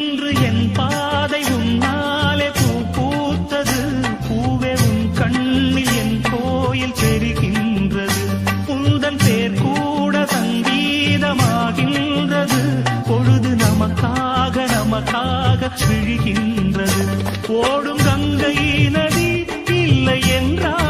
இன்று என் பாதை உன்னாலே பூ பூத்தது. பூவே உன் கண்ணில் என் கோயில் தெரிகின்றது. உந்தன் பேர் கூட சங்கீதமாகின்றது. பொழுது நமக்காக விழுகின்றது. ஓடும் கங்கை நதி இல்லை என்றால்